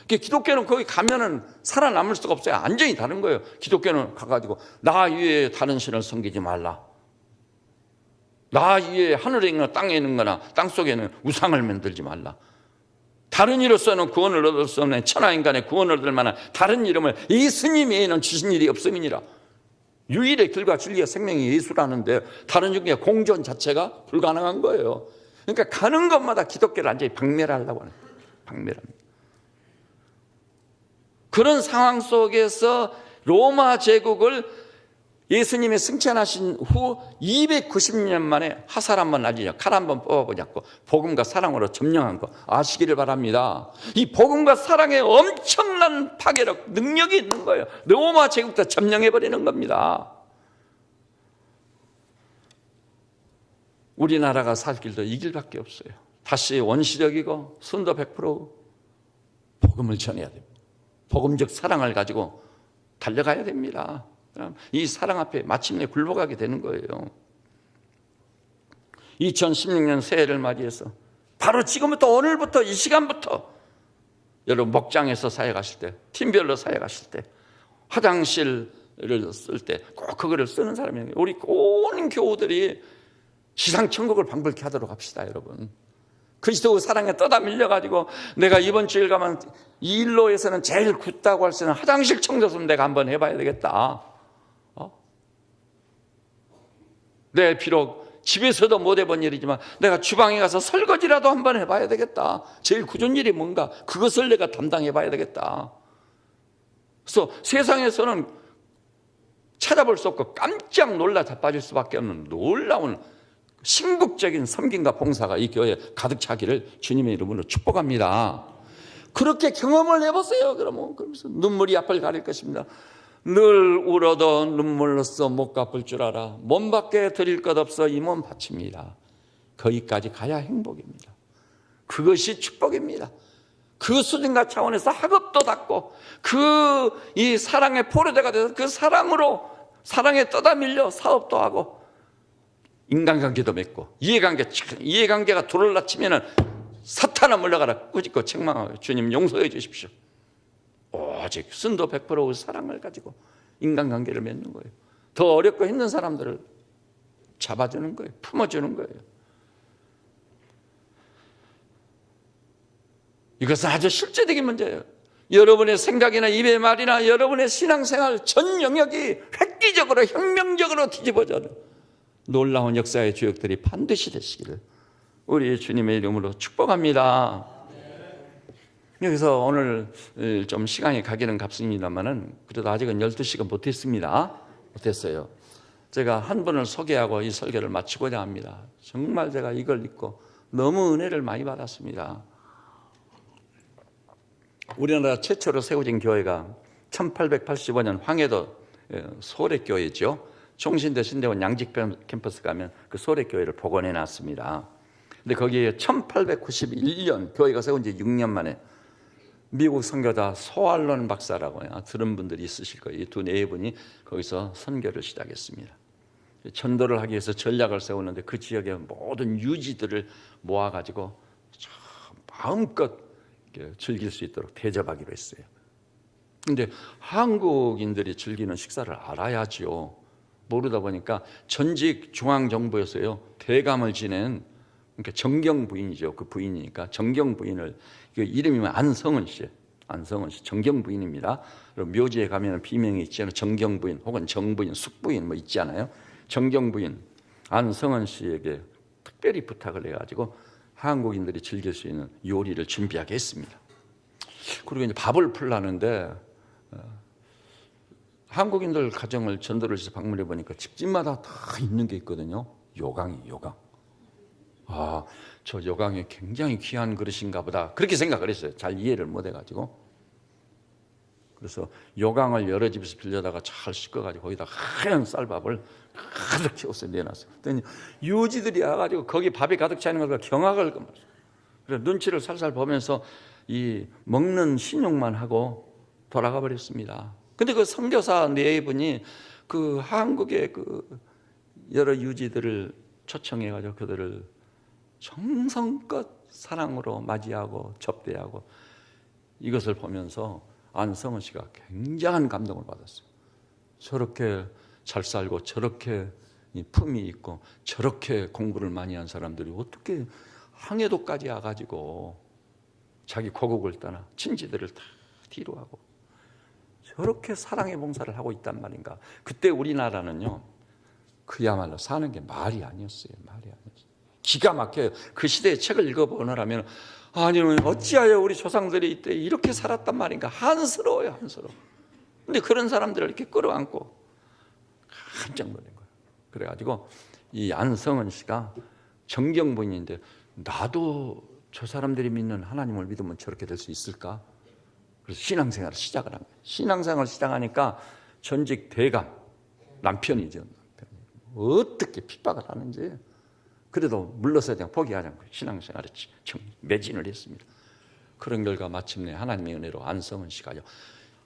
기독교는 거기 가면은 살아남을 수가 없어요. 완전히 다른 거예요. 기독교는 가가지고 나 위에 다른 신을 섬기지 말라. 나 위에 하늘에 있는 땅에 있는 거나 땅 속에 있는 우상을 만들지 말라. 다른 이로서는 구원을 얻을 수 없는 천하인간의 구원을 얻을 만한 다른 이름을 예수님 외에는 주신 일이 없음이니라. 유일의 길과 진리와 생명이 예수라는데 다른 중에 공존 자체가 불가능한 거예요. 그러니까 가는 곳마다 기독교를 완전히 박멸하려고 하는 거예요. 박멸합니다. 그런 상황 속에서 로마 제국을 예수님이 승천하신 후 290년 만에 화살 한번 날리냐, 칼 한번 뽑아보냐고 복음과 사랑으로 점령한 거 아시기를 바랍니다. 이 복음과 사랑에 엄청난 파괴력, 능력이 있는 거예요. 로마 제국도 점령해버리는 겁니다. 우리나라가 살 길도 이 길밖에 없어요. 다시 원시적이고 순도 100% 복음을 전해야 됩니다. 복음적 사랑을 가지고 달려가야 됩니다. 이 사랑 앞에 마침내 굴복하게 되는 거예요. 2016년 새해를 맞이해서 바로 지금부터, 오늘부터, 이 시간부터 여러분 목장에서 사역하실 때, 팀별로 사역하실 때, 화장실을 쓸 때 꼭 그거를 쓰는 사람이에요. 우리 온 교우들이 지상천국을 방불케 하도록 합시다. 여러분, 그리스도 사랑에 떠다 밀려가지고 내가 이번 주일 가면 이 일로에서는 제일 굳다고 할 수 있는 화장실 청소좀 내가 한번 해봐야 되겠다. 내 비록 집에서도 못 해본 일이지만 내가 주방에 가서 설거지라도 한번 해봐야 되겠다. 제일 굳은 일이 뭔가, 그것을 내가 담당해봐야 되겠다. 그래서 세상에서는 찾아볼 수 없고 깜짝 놀라 자빠질 수밖에 없는 놀라운 신국적인 섬김과 봉사가 이 교회에 가득 차기를 주님의 이름으로 축복합니다. 그렇게 경험을 해보세요. 그러면서 눈물이 앞을 가릴 것입니다. 늘 울어도 눈물로써 못 갚을 줄 알아. 몸밖에 드릴 것 없어 이 몸 바칩니다. 거기까지 가야 행복입니다. 그것이 축복입니다. 그 수준과 차원에서 학업도 닦고 이 사랑의 포로자가 돼서 그 사랑으로, 사랑에 떠다 밀려 사업도 하고 인간관계도 맺고, 이해관계가 돌을 낮추면은 사탄아 물러가라 꾸짖고 책망하고 주님 용서해 주십시오. 오직 순도 100%의 사랑을 가지고 인간관계를 맺는 거예요. 더 어렵고 힘든 사람들을 잡아주는 거예요. 품어주는 거예요. 이것은 아주 실제적인 문제예요. 여러분의 생각이나 입의 말이나 여러분의 신앙생활 전 영역이 획기적으로, 혁명적으로 뒤집어져는 놀라운 역사의 주역들이 반드시 되시기를 우리 주님의 이름으로 축복합니다. 여기서 오늘 좀 시간이 가기는 값습니다만은 그래도 아직은 12시간 못했어요. 제가 한 분을 소개하고 이 설교를 마치고자 합니다. 정말 제가 이걸 읽고 너무 은혜를 많이 받았습니다. 우리나라 최초로 세워진 교회가 1885년 황해도 소래교회죠. 총신대 신대원 양직 캠퍼스 가면 그 소래교회를 복원해 놨습니다. 근데 거기에 1891년 교회가 세운 지 6년 만에 미국 선교자 소알론 박사라고 들은 분들이 있으실 거예요. 이 두 네 분이 거기서 선교를 시작했습니다. 전도를 하기 위해서 전략을 세우는데 그 지역의 모든 유지들을 모아가지고 마음껏 즐길 수 있도록 대접하기로 했어요. 그런데 한국인들이 즐기는 식사를 알아야지요. 모르다 보니까 전직 중앙정부에서요 대감을 지낸, 그러니까 정경 부인이죠. 그 부인이니까 정경 부인을, 이름이 안성은 씨예요. 안성은 씨, 정경 부인입니다. 그리고 묘지에 가면 비명이 있잖아요. 정경 부인 혹은 정부인, 숙부인 뭐 있지 않아요? 정경 부인 안성은 씨에게 특별히 부탁을 해가지고 한국인들이 즐길 수 있는 요리를 준비하게 했습니다. 그리고 이제 밥을 풀라는데 한국인들 가정을 전도를 해서 방문해 보니까 집집마다 다 있는 게 있거든요. 요강이 요강. 아, 저 요강이 굉장히 귀한 그릇인가 보다. 그렇게 생각을 했어요. 잘 이해를 못 해가지고. 그래서 요강을 여러 집에서 빌려다가 잘 씻어가지고 거기다 하얀 쌀밥을 가득 채워서 내놨어요. 그랬더니 유지들이 와가지고 거기 밥이 가득 차 있는 걸 경악을 금했어요. 그래서 눈치를 살살 보면서 이 먹는 신용만 하고 돌아가 버렸습니다. 근데 그 선교사 네 분이 그 한국의 그 여러 유지들을 초청해가지고 그들을 정성껏 사랑으로 맞이하고 접대하고, 이것을 보면서 안성은 씨가 굉장한 감동을 받았어요. 저렇게 잘 살고 저렇게 품이 있고 저렇게 공부를 많이 한 사람들이 어떻게 항해도까지 와가지고 자기 고국을 떠나 친지들을 다 뒤로 하고 저렇게 사랑의 봉사를 하고 있단 말인가. 그때 우리나라는요 그야말로 사는 게 말이 아니었어요. 말이 아니었어요. 기가 막혀요. 그 시대의 책을 읽어보느라면 아니면 어찌하여 우리 조상들이 이때 이렇게 살았단 말인가 한스러워요. 한스러워. 근데 그런 사람들을 이렇게 끌어안고 깜짝 놀란 거예요. 그래가지고 이 안성은 씨가 정경부인인데 나도 저 사람들이 믿는 하나님을 믿으면 저렇게 될 수 있을까? 그래서 신앙생활을 시작을 한 거예요. 신앙생활을 시작하니까 전직 대감, 남편이죠. 어떻게 핍박을 하는지 그래도 물러서야 되고 포기하지 않고 신앙생활에 매진을 했습니다. 그런 결과 마침내 하나님의 은혜로 안성은 씨가요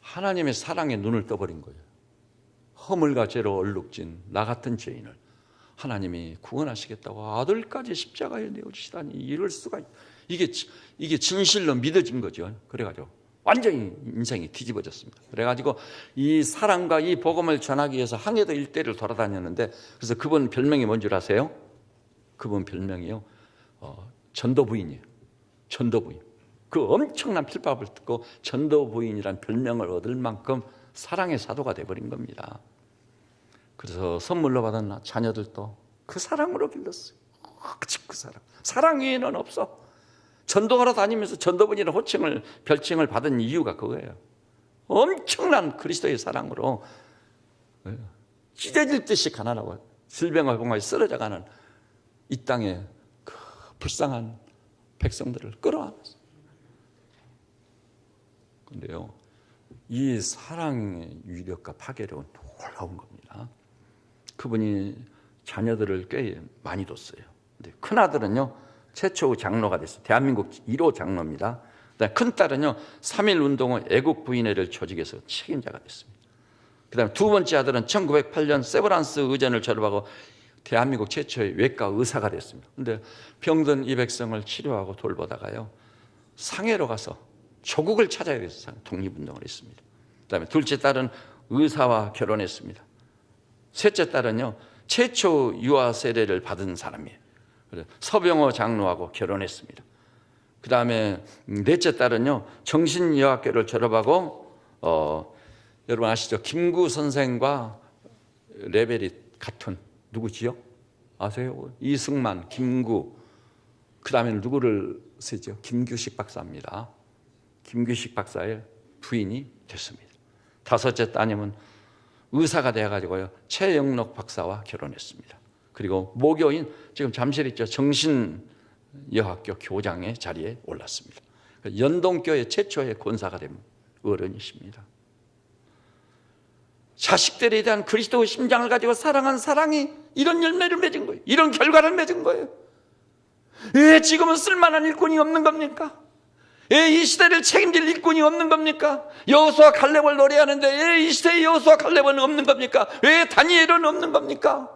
하나님의 사랑에 눈을 떠버린 거예요. 허물과 죄로 얼룩진 나 같은 죄인을 하나님이 구원하시겠다고 아들까지 십자가에 내어주시다니 이럴 수가 이게 진실로 믿어진 거죠. 그래가지고 완전히 인생이 뒤집어졌습니다. 그래가지고 이 사랑과 이 복음을 전하기 위해서 항해도 일대를 돌아다녔는데 그래서 그분 별명이 뭔 줄 아세요? 그분 별명이요 전도부인이에요. 전도부인. 그 엄청난 필밥을 듣고 전도부인이란 별명을 얻을 만큼 사랑의 사도가 돼버린 겁니다. 그래서 선물로 받은 자녀들도 그 사랑으로 길렀어요. 그 사랑. 사랑 위에는 없어. 전도하러 다니면서 전도부인이라는 호칭을 별칭을 받은 이유가 그거예요. 엄청난 그리스도의 사랑으로 찢어질 듯이 가난하고 질병과 병에 쓰러져가는 이 땅의 그 불쌍한 백성들을 끌어안았어요. 그런데요, 이 사랑의 위력과 파괴력은 놀라운 겁니다. 그분이 자녀들을 꽤 많이 뒀어요. 근데 큰아들은요 최초 장로가 됐어요. 대한민국 1호 장로입니다. 큰딸은요 3.1 운동 후 애국 부인회를 조직해서 책임자가 됐습니다. 그 다음에 두 번째 아들은 1908년 세브란스 의전을 졸업하고 대한민국 최초의 외과 의사가 됐습니다. 그런데 병든 이 백성을 치료하고 돌보다가요 상해로 가서 조국을 찾아야 돼서 독립운동을 했습니다. 그 다음에 둘째 딸은 의사와 결혼했습니다. 셋째 딸은요 최초 유아 세례를 받은 사람이에요. 서병호 장로하고 결혼했습니다. 그 다음에 넷째 딸은요 정신여학교를 졸업하고 여러분 아시죠? 김구 선생과 레벨이 같은 누구지요? 아세요? 이승만, 김구. 그 다음에는 누구를 쓰죠? 김규식 박사입니다. 김규식 박사의 부인이 됐습니다. 다섯째 따님은 의사가 되어가지고요 최영록 박사와 결혼했습니다. 그리고 모교인 지금 잠실 있죠 정신여학교 교장의 자리에 올랐습니다. 연동교회 최초의 권사가 된 어른이십니다. 자식들에 대한 그리스도의 심장을 가지고 사랑한 사랑이 이런 열매를 맺은 거예요. 이런 결과를 맺은 거예요. 왜 지금은 쓸만한 일꾼이 없는 겁니까? 왜 이 시대를 책임질 일꾼이 없는 겁니까? 여호수아 갈렙을 노래하는데 왜 이 시대에 여호수아 갈렙은 없는 겁니까? 왜 다니엘은 없는 겁니까?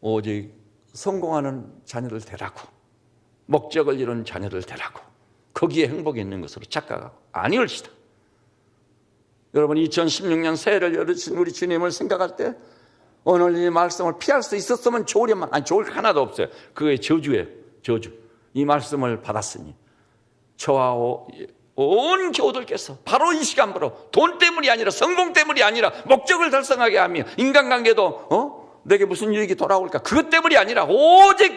오직 성공하는 자녀들 되라고 목적을 이룬 자녀들 되라고 거기에 행복이 있는 것으로 착각하고 아니올시다. 여러분 2016년 새해를 열으신 우리 주님을 생각할 때 오늘 이 말씀을 피할 수 있었으면 좋으련만 아니 좋을 하나도 없어요. 그게 저주예요. 저주. 이 말씀을 받았으니 저와 온 교우들께서 바로 이 시간부로 돈 때문이 아니라 성공 때문이 아니라 목적을 달성하게 하며 인간관계도 내게 무슨 유익이 돌아올까 그것 때문이 아니라 오직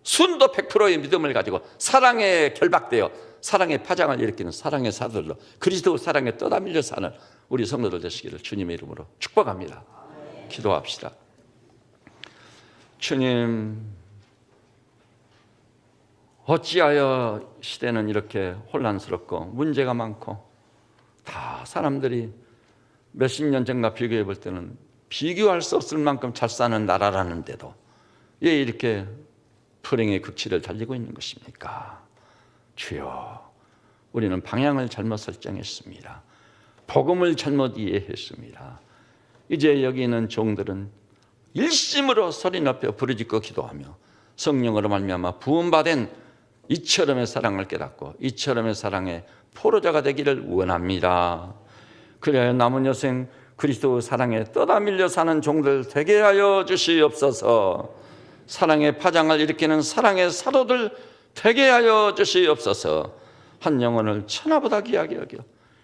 순도 100%의 믿음을 가지고 사랑에 결박되어 사랑의 파장을 일으키는 사랑의 사들로 그리스도 사랑에 떠다밀려 사는 우리 성도들 되시기를 주님의 이름으로 축복합니다. 기도합시다. 주님, 어찌하여 시대는 이렇게 혼란스럽고 문제가 많고 다 사람들이 몇십 년 전과 비교해 볼 때는 비교할 수 없을 만큼 잘 사는 나라라는데도 왜 이렇게 불행의 극치를 달리고 있는 것입니까? 주여, 우리는 방향을 잘못 설정했습니다. 복음을 잘못 이해했습니다. 이제 여기 있는 종들은 일심으로 소리 높여 부르짖고 기도하며 성령으로 말미암아 부음받은 이처럼의 사랑을 깨닫고 이처럼의 사랑의 포로자가 되기를 원합니다. 그래야 남은 여생 그리스도 사랑에 떠다밀려 사는 종들 되게 하여 주시옵소서. 사랑의 파장을 일으키는 사랑의 사도들 되게 하여 주시옵소서. 한 영혼을 천하보다 귀하게 여겨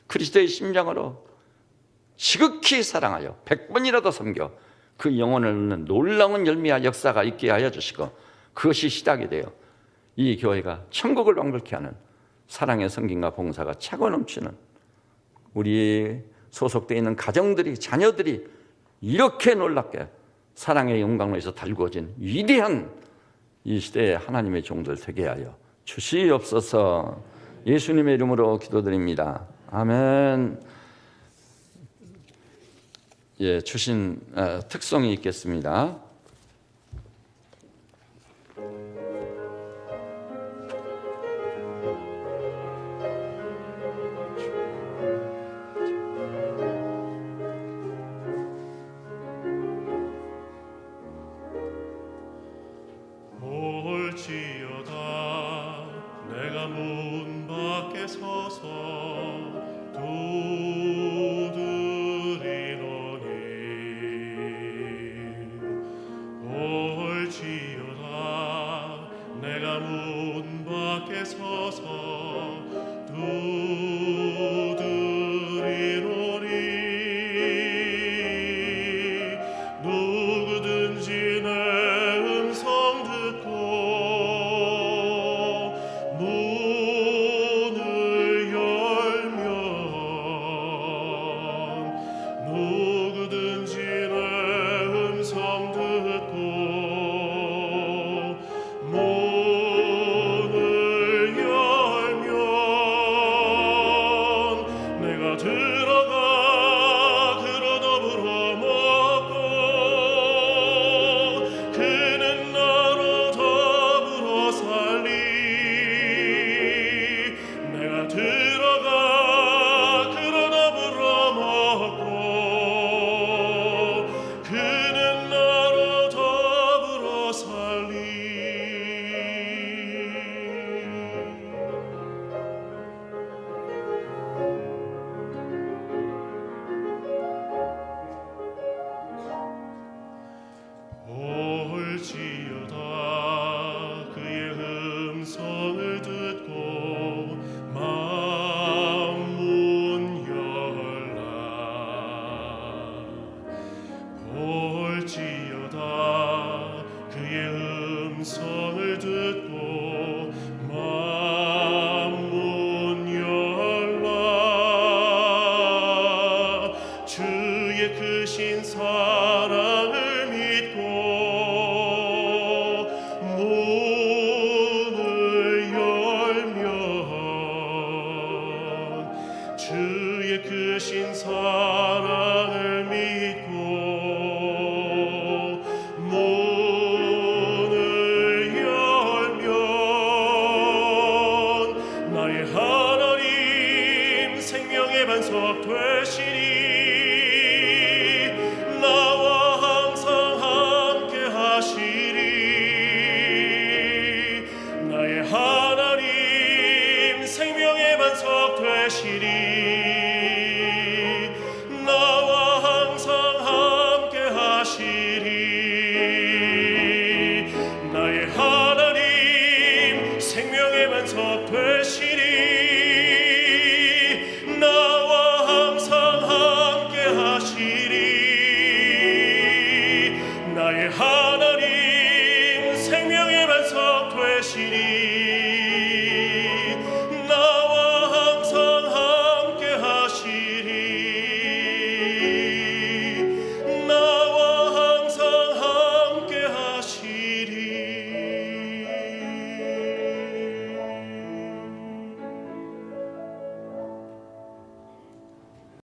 그리스도의 심장으로 지극히 사랑하여 100번이라도 섬겨 그 영혼을 얻는 놀라운 열매와 역사가 있게 하여 주시고, 그것이 시작이 돼요. 이 교회가 천국을 왕복케 하는 사랑의 성김과 봉사가 차고 넘치는, 우리 소속되어 있는 가정들이, 자녀들이 이렇게 놀랍게 사랑의 영광로에서 달구어진 위대한 이 시대에 하나님의 종들 되게 하여 주시옵소서. 예수님의 이름으로 기도드립니다. 아멘. 예, 주신 특성이 있겠습니다.
볼지어다 내가 문 밖에 서서 두드리노니, 볼지어다 내가 문 밖에 서서 두드리노니, 누구든지 내 음성 듣고 문을 열면, 누구든지 내 음성 듣고 문을 열면 내가 들어가 그로 더불어 먹고 그는 나로 더불어 살리. 내가 들어가 그로 더불어 먹고 그는 나로 더불어 살리. 볼지어다 그의 음성을 듣고 만문 열라. 볼지어다 그의 음성을 듣고 만문 열라. 주의 크신 사랑을 믿고 문을 열면, 주의 크신 사랑을 믿고 문을 열면 나의 하나님 생명의 반석 되시니